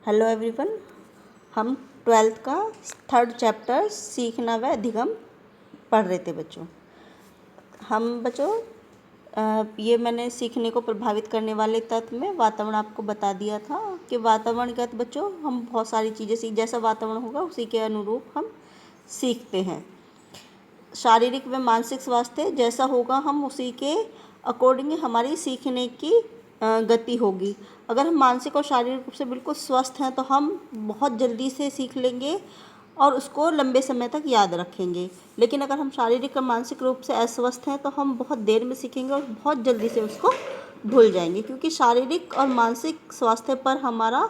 Hello everyone, हम 12th का 3rd chapter सीखना व अधिगम पढ़ रहे थे बच्चों। ये मैंने सीखने को प्रभावित करने वाले तत्व में वातावरण आपको बता दिया था कि वातावरण का बच्चों हम बहुत सारी चीज़ें जैसा वातावरण होगा उसी के अनुरूप हम सीखते हैं। शारीरिक व मानसिक स्वास्थ्य जैसा होगा हम उसी के अकॉर्डिंग हमारी सीखने की गति होगी। अगर हम मानसिक और शारीरिक रूप से बिल्कुल स्वस्थ हैं तो हम बहुत जल्दी से सीख लेंगे और उसको लंबे समय तक याद रखेंगे। लेकिन अगर हम शारीरिक और मानसिक रूप से अस्वस्थ हैं तो हम बहुत देर में सीखेंगे और बहुत जल्दी से उसको भूल जाएंगे, क्योंकि शारीरिक और मानसिक स्वास्थ्य पर हमारा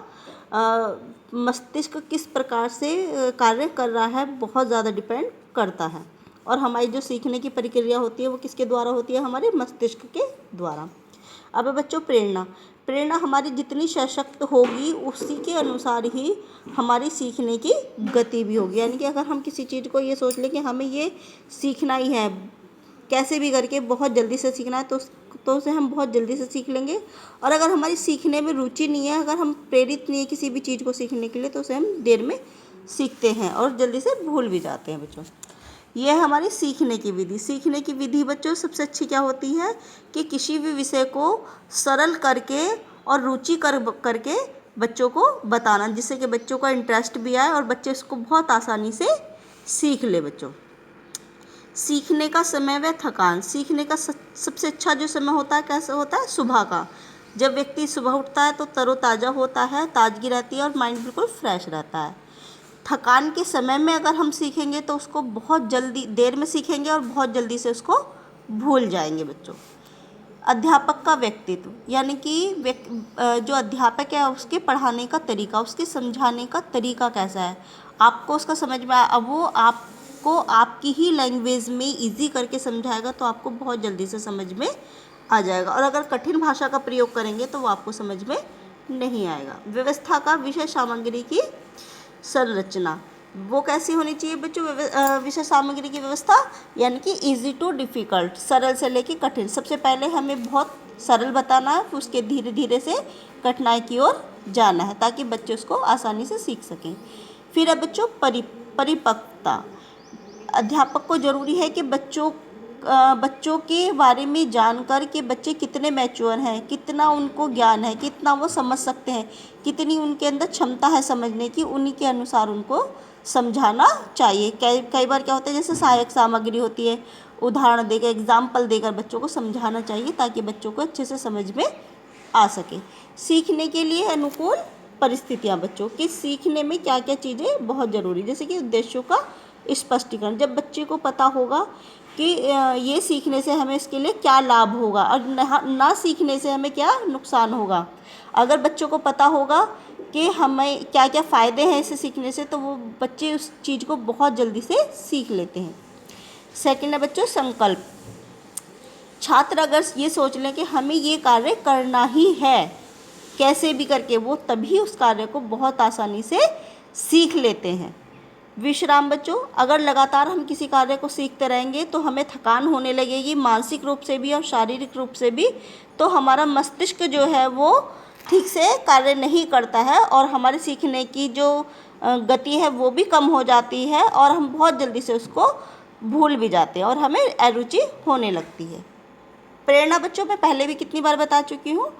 मस्तिष्क किस प्रकार से कार्य कर रहा है बहुत ज़्यादा डिपेंड करता है। और हमारी जो सीखने की प्रक्रिया होती है वो किसके द्वारा होती है? हमारे मस्तिष्क के द्वारा। अब बच्चों प्रेरणा हमारी जितनी सशक्त होगी उसी के अनुसार ही हमारी सीखने की गति भी होगी। यानी कि अगर हम किसी चीज़ को ये सोच लें कि हमें ये सीखना ही है, कैसे भी करके बहुत जल्दी से सीखना है, तो उसे हम बहुत जल्दी से सीख लेंगे। और अगर हमारी सीखने में रुचि नहीं है, अगर हम प्रेरित नहीं है किसी भी चीज़ को सीखने के लिए, तो उसे हम देर में सीखते हैं और जल्दी से भूल भी जाते हैं बच्चों। यह है हमारी सीखने की विधि। सीखने की विधि बच्चों सबसे अच्छी क्या होती है कि किसी भी विषय को सरल करके और रुचि करके बच्चों को बताना, जिससे कि बच्चों का इंटरेस्ट भी आए और बच्चे उसको बहुत आसानी से सीख ले बच्चों। सीखने का समय व थकान। सीखने का सबसे अच्छा जो समय होता है कैसे होता है? सुबह का। जब व्यक्ति सुबह उठता है तो तरोताज़ा होता है, ताजगी रहती है और माइंड बिल्कुल फ्रेश रहता है। थकान के समय में अगर हम सीखेंगे तो उसको बहुत जल्दी देर में सीखेंगे और बहुत जल्दी से उसको भूल जाएंगे बच्चों। अध्यापक का व्यक्तित्व, यानी कि जो अध्यापक है उसके पढ़ाने का तरीका, उसके समझाने का तरीका कैसा है, आपको उसका समझ में आया। अब वो आपको आपकी ही लैंग्वेज में इजी करके समझाएगा तो आपको बहुत जल्दी से समझ में आ जाएगा। और अगर कठिन भाषा का प्रयोग करेंगे तो वो आपको समझ में नहीं आएगा। व्यवस्था का विषय सामग्री की संरचना, वो कैसी होनी चाहिए बच्चों? विषय सामग्री की व्यवस्था यानी कि इजी टू डिफ़िकल्ट, सरल से लेके कठिन। सबसे पहले हमें बहुत सरल बताना है, फिर उसके धीरे धीरे से कठिनाई की ओर जाना है ताकि बच्चे उसको आसानी से सीख सकें। फिर है बच्चों परिपक्वता। अध्यापक को ज़रूरी है कि बच्चों के बारे में जानकर कि बच्चे कितने मैच्योर हैं, कितना उनको ज्ञान है, कितना वो समझ सकते हैं, कितनी उनके अंदर क्षमता है समझने की, उन्हीं के अनुसार उनको समझाना चाहिए। कई बार क्या होता है, जैसे सहायक सामग्री होती है, उदाहरण देकर एग्जाम्पल देकर बच्चों को समझाना चाहिए ताकि बच्चों को अच्छे से समझ में आ सके। सीखने के लिए अनुकूल परिस्थितियाँ बच्चों की, सीखने में क्या क्या चीज़ें बहुत ज़रूरी, जैसे कि उद्देश्यों का स्पष्टीकरण। जब बच्चे को पता होगा कि ये सीखने से हमें इसके लिए क्या लाभ होगा और ना सीखने से हमें क्या नुकसान होगा, अगर बच्चों को पता होगा कि हमें क्या क्या फ़ायदे हैं इसे सीखने से, तो वो बच्चे उस चीज़ को बहुत जल्दी से सीख लेते हैं। सेकंड है बच्चों संकल्प। छात्र अगर ये सोच लें कि हमें ये कार्य करना ही है कैसे भी करके, वो तभी उस कार्य को बहुत आसानी से सीख लेते हैं। विश्राम बच्चों, अगर लगातार हम किसी कार्य को सीखते रहेंगे तो हमें थकान होने लगेगी, मानसिक रूप से भी और शारीरिक रूप से भी। तो हमारा मस्तिष्क जो है वो ठीक से कार्य नहीं करता है और हमारे सीखने की जो गति है वो भी कम हो जाती है और हम बहुत जल्दी से उसको भूल भी जाते हैं और हमें अरुचि होने लगती है। प्रेरणा बच्चों मैं पहले भी कितनी बार बता चुकी हूँ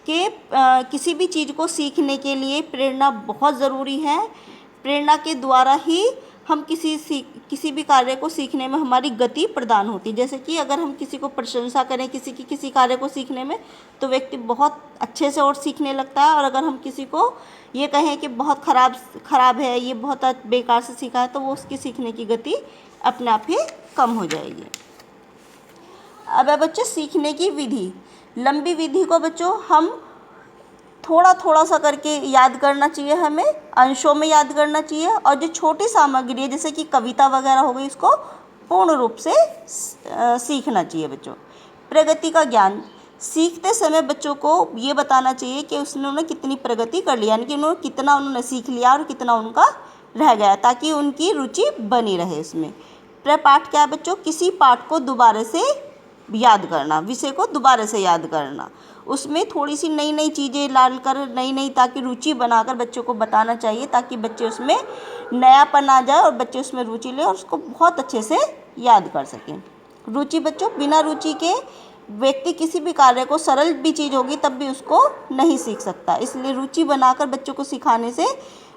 कि किसी भी चीज़ को सीखने के लिए प्रेरणा बहुत ज़रूरी है। प्रेरणा के द्वारा ही हम किसी भी कार्य को सीखने में हमारी गति प्रदान होती है। जैसे कि अगर हम किसी को प्रशंसा करें किसी कार्य को सीखने में, तो व्यक्ति बहुत अच्छे से और सीखने लगता है। और अगर हम किसी को ये कहें कि बहुत ख़राब है, ये बहुत बेकार से सीखा है, तो वो उसकी सीखने की गति अपने आप ही कम हो जाएगी। अब है बच्चों सीखने की विधि। लंबी विधि को बच्चों हम थोड़ा सा करके याद करना चाहिए, हमें अंशों में याद करना चाहिए। और जो छोटी सामग्री है जैसे कि कविता वगैरह हो गई, इसको पूर्ण रूप से सीखना चाहिए बच्चों। प्रगति का ज्ञान, सीखते समय बच्चों को ये बताना चाहिए कि उन्होंने कितनी प्रगति कर ली, यानी कि कितना उन्होंने सीख लिया और कितना उनका रह गया, ताकि उनकी रुचि बनी रहे इसमें। प्रपाठ क्या है बच्चों? किसी पाठ को दोबारा से याद करना, विषय को दोबारा से याद करना। उसमें थोड़ी सी नई नई चीज़ें डालकर नई ताकि रुचि बनाकर बच्चों को बताना चाहिए, ताकि बच्चे उसमें नयापन आ जाए और बच्चे उसमें रुचि लें और उसको बहुत अच्छे से याद कर सकें। रुचि बच्चों, बिना रुचि के व्यक्ति किसी भी कार्य को, सरल भी चीज़ होगी तब भी उसको नहीं सीख सकता, इसलिए रुचि बनाकर बच्चों को सिखाने से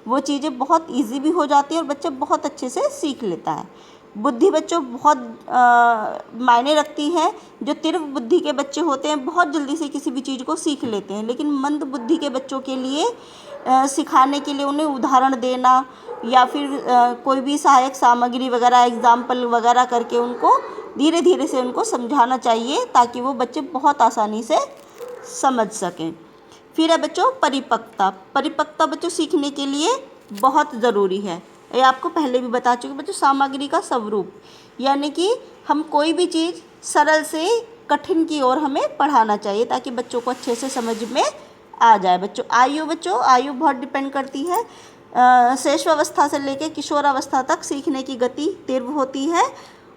वो चीज़ें बहुत ईजी भी हो जाती है और बच्चा बहुत अच्छे से सीख लेता है। बुद्धि बच्चों बहुत मायने रखती है। जो तीव्र बुद्धि के बच्चे होते हैं बहुत जल्दी से किसी भी चीज़ को सीख लेते हैं, लेकिन मंद बुद्धि के बच्चों के लिए सिखाने के लिए उन्हें उदाहरण देना या फिर कोई भी सहायक सामग्री वगैरह, एग्जाम्पल वगैरह करके उनको धीरे धीरे से उनको समझाना चाहिए, ताकि वो बच्चे बहुत आसानी से समझ सकें। फिर है बच्चों परिपक्वता। परिपक्वता बच्चों सीखने के लिए बहुत ज़रूरी है। ये आपको पहले भी बता चुके बच्चों। सामग्री का स्वरूप, यानी कि हम कोई भी चीज़ सरल से कठिन की ओर हमें पढ़ाना चाहिए, ताकि बच्चों को अच्छे से समझ में आ जाए। बच्चों आयु बहुत डिपेंड करती है। शैशवावस्था से लेकर किशोरावस्था तक सीखने की गति तीव्र होती है।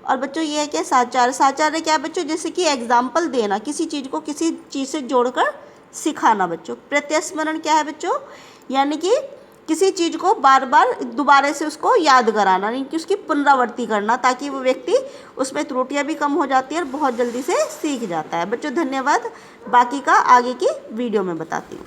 और बच्चों ये है कि साचार्य क्या है बच्चों, जैसे कि एग्जाम्पल देना, किसी चीज़ को किसी चीज़ से जोड़कर सिखाना। बच्चों प्रत्यस्मरण क्या है बच्चों, यानी कि किसी चीज़ को बार बार दोबारा से उसको याद कराना, यानी कि उसकी पुनरावृत्ति करना, ताकि वो व्यक्ति उसमें त्रुटियां भी कम हो जाती है और बहुत जल्दी से सीख जाता है। बच्चों धन्यवाद, बाकी का आगे की वीडियो में बताती हूँ।